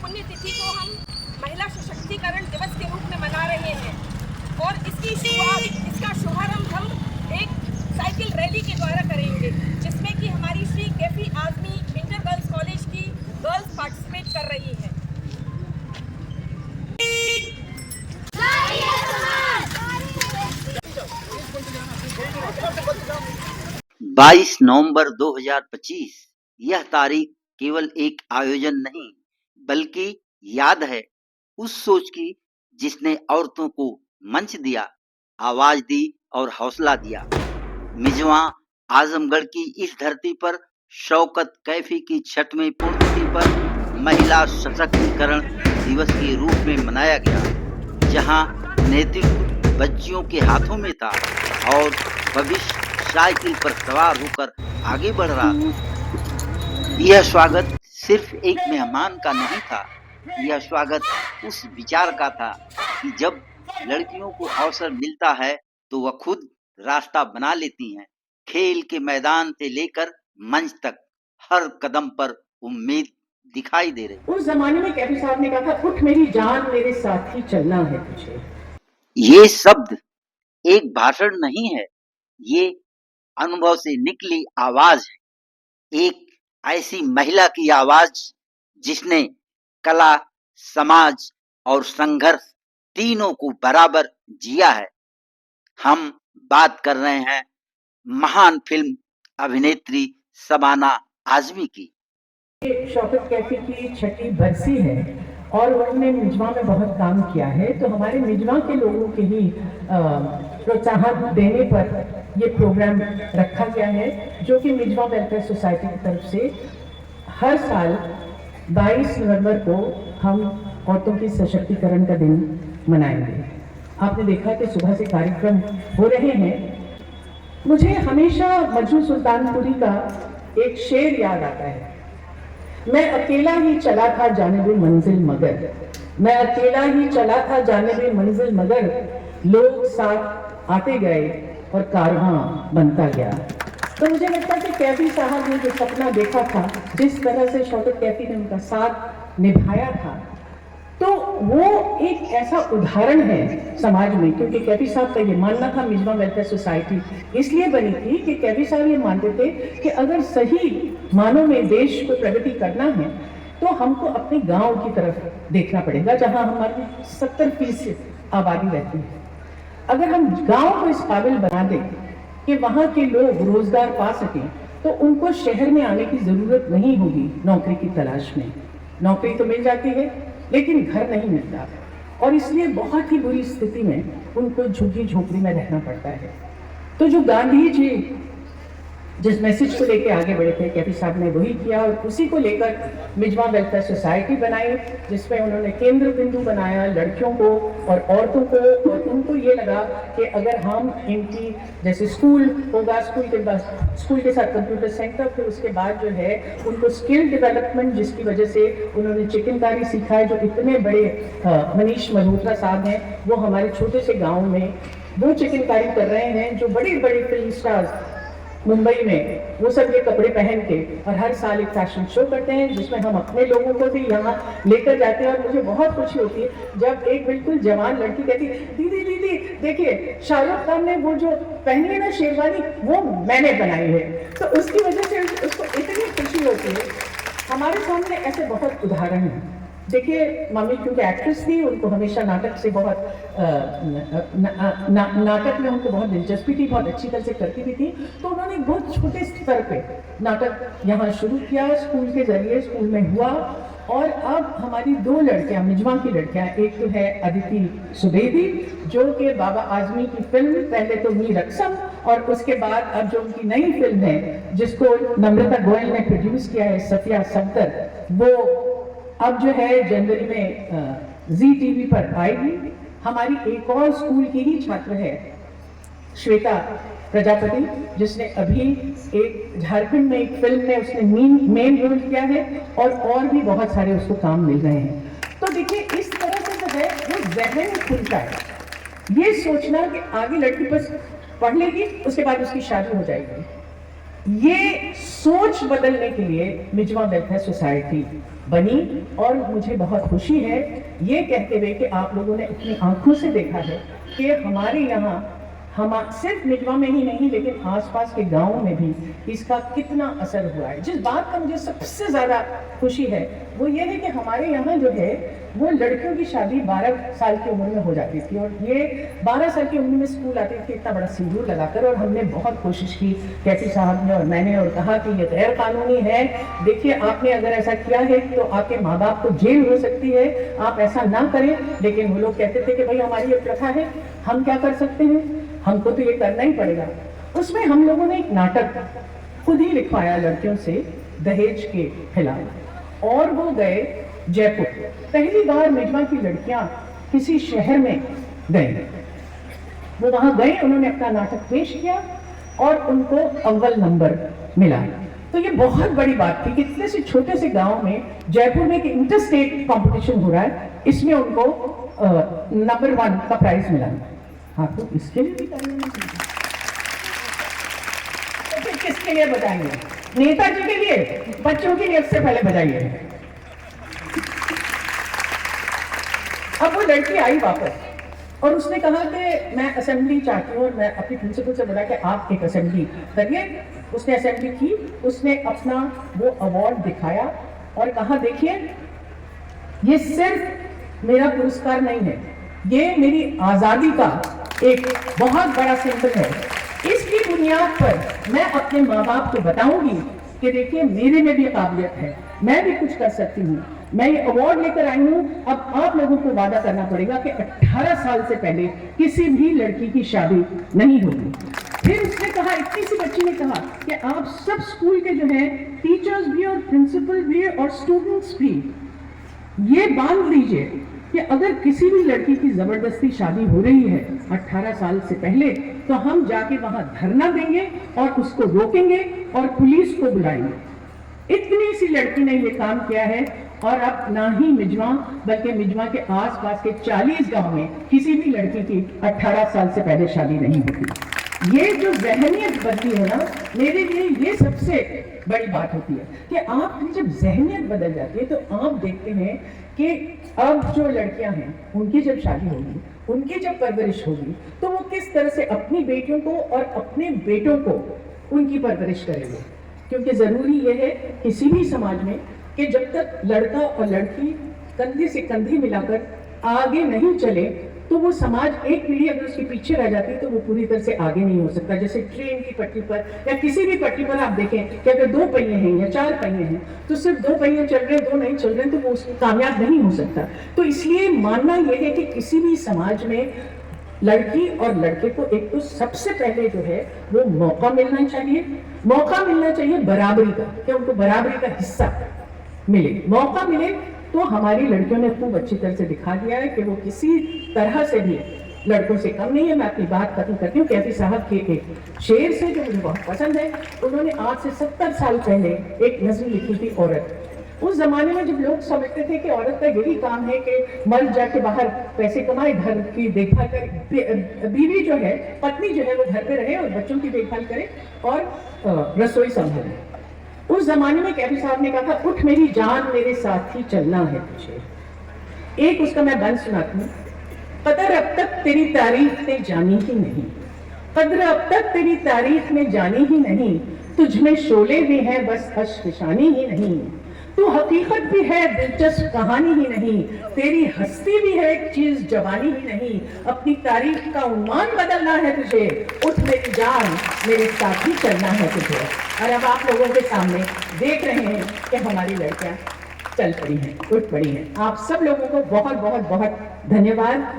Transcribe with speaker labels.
Speaker 1: पुण्यतिथि को हम महिला सशक्तिकरण दिवस के रूप में मना रहे हैं और इसका शुभारंभ हम एक साइकिल रैली के द्वारा करेंगे, जिसमें कि हमारी Shri Kaifi Azmi inter girls college की गर्ल्स पार्टिसिपेट कर रही हैं।
Speaker 2: 22 नवंबर 2025 यह तारीख केवल एक आयोजन नहीं बल्कि याद है उस सोच की जिसने औरतों को मंच दिया, आवाज दी और हौसला दिया। मिजवा आजमगढ़ की इस धरती पर शौकत कैफी की 6वीं पुण्यतिथि पर महिला सशक्तिकरण दिवस के रूप में मनाया गया, जहां नेतृत्व बच्चियों के हाथों में था और भविष्य साइकिल पर सवार होकर आगे बढ़ रहा था। यह स्वागत सिर्फ एक मेहमान का नहीं था, यह स्वागत उस विचार का था कि जब लड़कियों को अवसर मिलता है तो वह खुद रास्ता बना लेती हैं। खेल के मैदान से लेकर मंच तक हर कदम पर उम्मीद दिखाई दे रही।
Speaker 3: उस जमाने में कैफी साहब ने कहा था, उठ मेरी जान मेरे साथ ही चलना है तुझे।
Speaker 2: ये शब्द एक भाषण नहीं है, ये अनुभव से निकली आवाज है, एक ऐसी महिला की आवाज जिसने कला, समाज और संघर्ष तीनों को बराबर जिया है। हम बात कर रहे हैं महान फिल्म अभिनेत्री शबाना आजमी की।
Speaker 3: शौकत कैफी की 6वीं बरसी है और उन्होंने मिजवा में बहुत काम किया है, तो हमारे मिजवा के लोगों के ही प्रोत्साहन देने पर ये प्रोग्राम रखा गया है, जो कि मिजवा वेलफेयर सोसाइटी की तरफ से हर साल 22 नवंबर को हम औरतों की सशक्तिकरण का दिन मनाएंगे। आपने देखा कि सुबह से कार्यक्रम हो रहे हैं। मुझे हमेशा मजनू सुल्तानपुरी का एक शेर याद आता है, मैं अकेला ही चला था जानिबे मंजिल मगर, मैं अकेला ही चला था जानिबे मंजिल मगर, लोग साथ आते गए और कारवां बनता गया। तो मुझे लगता है कि कैफी साहब ने जो सपना देखा था, जिस तरह से शौकत कैफी ने उनका साथ निभाया था, तो वो एक ऐसा उदाहरण है समाज में, क्योंकि कैफी साहब का ये मानना था मिजवा वेलफेयर सोसाइटी इसलिए बनी थी कि कैफी साहब ये मानते थे कि अगर सही मानों में देश को प्रगति करना है तो हमको अपने गांव की तरफ देखना पड़ेगा, जहां हमारी 70% आबादी रहती है। अगर हम गांव को इस काबिल बना दें कि वहां के लोग रोजगार पा सकें, तो उनको शहर में आने की जरूरत नहीं होगी नौकरी की तलाश में। नौकरी तो मिल जाती है लेकिन घर नहीं मिलता, और इसलिए बहुत ही बुरी स्थिति में उनको झुग्गी झोपड़ी में रहना पड़ता है। तो जो गांधी जी जिस मैसेज को लेकर आगे बढ़े थे, कैफी साहब ने वही किया और उसी को लेकर मिजवा वेलफेयर सोसाइटी बनाई, जिसमें उन्होंने केंद्र बिंदु बनाया लड़कियों को और औरतों को। और उनको ये लगा कि अगर हम इनकी जैसे स्कूल होगा, स्कूल के साथ कंप्यूटर सेंटर, फिर उसके बाद जो है उनको स्किल डेवलपमेंट, जिसकी वजह से उन्होंने चिकनकारी सीखा है। जो इतने बड़े मनीष मल्होत्रा साहब हैं, वो हमारे छोटे से गाँव में वो चिकनकारी कर रहे हैं, जो बड़े बड़े फिल्म स्टार्स मुंबई में वो सब ये कपड़े पहन के और हर साल एक फैशन शो करते हैं, जिसमें हम अपने लोगों को भी यहाँ लेकर जाते हैं। और मुझे बहुत खुशी होती है जब एक बिल्कुल जवान लड़की कहती है, दीदी दीदी देखिए शाहरुख खान ने वो जो पहनी है ना शेरवानी, वो मैंने बनाई है। तो उसकी वजह से उसको इतनी खुशी होती है। हमारे सामने ऐसे बहुत उदाहरण हैं। देखिए मम्मी क्योंकि एक्ट्रेस थी, उनको हमेशा नाटक से बहुत नाटक में उनको बहुत दिलचस्पी थी, बहुत अच्छी तरह से करती भी थी। तो उन्होंने बहुत छोटे स्तर पे नाटक यहाँ शुरू किया, स्कूल के जरिए स्कूल में हुआ। और अब हमारी 2 लड़कियाँ मिजवा की लड़कियाँ, एक तो है अदिति सुवेदी, जो कि बाबा आजमी की फिल्म पहले तो हुई रक्सम, और उसके बाद अब जो उनकी नई फिल्म है जिसको नम्रता गोयल ने प्रोड्यूस किया है, सफिया सफदर, वो अब जो है जनवरी में जी टीवी पर आएगी। हमारी एक और स्कूल की ही छात्र है श्वेता प्रजापति, जिसने अभी एक झारखंड में एक फिल्म में उसने मेन रोल किया है, और भी बहुत सारे उसको काम मिल रहे हैं। तो देखिए इस तरह से जो है वो जहन खुलता है। ये सोचना कि आगे लड़की बस पढ़ लेगी, उसके बाद उसकी शादी हो जाएगी, ये सोच बदलने के लिए मिजवा वेलफेयर सोसाइटी बनी और मुझे बहुत खुशी है ये कहते हुए कि आप लोगों ने अपनी आंखों से देखा है कि हमारे यहाँ हम सिर्फ मिजवा में ही नहीं लेकिन आसपास के गांवों में भी इसका कितना असर हुआ है। जिस बात का मुझे सबसे ज़्यादा खुशी है वो ये है कि हमारे यहाँ जो है वो लड़कियों की शादी 12 साल की उम्र में हो जाती थी और ये 12 साल की उम्र में स्कूल आती थी इतना बड़ा सिंदूर लगाकर। और हमने बहुत कोशिश की कैसी साहब ने और मैंने और कहा कि ये गैर कानूनी है, देखिए आपने अगर ऐसा किया है तो आपके माँ बाप को जेल हो सकती है, आप ऐसा ना करें। लेकिन वो लोग कहते थे कि भाई हमारी ये प्रथा है, हम क्या कर सकते हैं, हमको तो ये करना ही पड़ेगा। उसमें हम लोगों ने एक नाटक खुद ही लिखवाया लड़कियों से दहेज के खिलाफ और वो गए जयपुर। पहली बार मिजवा की लड़कियां किसी शहर में गए, वो वहां गए, उन्होंने अपना नाटक पेश किया और उनको अव्वल नंबर मिला। तो ये बहुत बड़ी बात थी कि इतने से छोटे से गांव में जयपुर में एक इंटर स्टेट कॉम्पिटिशन हो रहा है, इसमें उनको नंबर 1 का प्राइज मिला। हाँ, तो इसके लिए भी करना चाहिए। तो फिर किसके लिए बजाएंगे? नेताजी के लिए, बच्चों के लिए सबसे पहले बजाइए। अब वो लड़की आई वापस और उसने कहा कि मैं असेंबली चाहती हूँ और मैं अपनी प्रिंसिपल से बोला कि आप एक असेंबली करिए। उसने असेंबली की, उसने अपना वो अवार्ड दिखाया और कहा देखिए ये सिर्फ मेरा पुरस्कार नहीं है, ये मेरी आज़ादी का एक बहुत बड़ा सिंबल है। इसकी बुनियाद पर मैं अपने माँ बाप को बताऊंगी कि देखिए मेरे में भी काबिलियत है, मैं भी कुछ कर सकती हूँ, मैं ये अवार्ड लेकर आई हूँ। अब आप लोगों को वादा करना पड़ेगा कि 18 साल से पहले किसी भी लड़की की शादी नहीं होगी। फिर उसने कहा, इतनी सी बच्ची ने कहा कि आप सब स्कूल के जो है टीचर्स भी और प्रिंसिपल भी और स्टूडेंट्स भी ये बांध लीजिए कि अगर किसी भी लड़की की जबरदस्ती शादी हो रही है 18 साल से पहले तो हम जाके वहां धरना देंगे और उसको रोकेंगे और पुलिस को बुलाएंगे। इतनी सी लड़की ने ये काम किया है और अब ना ही मिजवा बल्कि मिजवा के आसपास के 40 गांव में किसी भी लड़की की 18 साल से पहले शादी नहीं होती। ये जो जहनियत बदली है ना, मेरे लिए ये सबसे बड़ी बात होती है कि आपकी जब जहनियत बदल जाती है तो आप देखते हैं कि अब जो लड़कियां हैं उनकी जब शादी होगी, उनकी जब परवरिश होगी तो वो किस तरह से अपनी बेटियों को और अपने बेटों को उनकी परवरिश करेंगे। क्योंकि ज़रूरी ये है किसी भी समाज में कि जब तक लड़का और लड़की कंधे से कंधे मिलाकर आगे नहीं चले तो वो समाज एक पीढ़ी अगर उसके पीछे रह जाती है तो वो पूरी तरह से आगे नहीं हो सकता। जैसे ट्रेन की पटरी पर या किसी भी पटरी पर आप देखें कि अगर 2 पहिए हैं या 4 पहिए हैं तो सिर्फ 2 पहिए चल रहे हैं, 2 नहीं चल रहे हैं, तो वो उसमें कामयाब नहीं हो सकता। तो इसलिए मानना यह है कि किसी भी समाज में लड़की और लड़के को एक तो सबसे पहले जो है वो मौका मिलना चाहिए बराबरी का, कि उनको बराबरी का हिस्सा मिले, मौका मिले। तो हमारी लड़कियों ने खूब अच्छी तरह से दिखा दिया है कि वो किसी तरह से भी लड़कों से कम नहीं है। मैं अपनी बात खत्म करती हूँ कैफी साहब के एक शेर से जो मुझे बहुत पसंद है। उन्होंने आज से 70 साल पहले एक नज़्म लिखी थी, औरत। उस जमाने में जब लोग समझते थे कि औरत का यही काम है कि मर्द जाके बाहर पैसे कमाए, घर की देखभाल करे, बीवी जो है, पत्नी जो है वो घर पे रहे और बच्चों की देखभाल करे और रसोई संभाले। उस जमाने में कैफी साहब ने कहा था, उठ मेरी जान मेरे साथ ही चलना है तुझे। एक उसका मैं बंद सुनाती हूँ। कदर अब तक तेरी तारीफ ने जानी ही नहीं, कदर अब तक तेरी तारीफ ने जानी ही नहीं, तुझ में शोले भी हैं बस अश्क-ए-शानी ही नहीं, तू हकीकत भी है दिलचस्प कहानी ही नहीं, तेरी हस्ती भी है एक चीज जवानी ही नहीं, अपनी तारीफ का उन्मान बदलना है तुझे, उठ मेरी जान मेरे साथ ही चलना है तुझे। और अब आप लोगों के सामने देख रहे हैं कि हमारी लड़कियां चल पड़ी हैं, उठ पड़ी हैं। आप सब लोगों को बहुत बहुत बहुत धन्यवाद।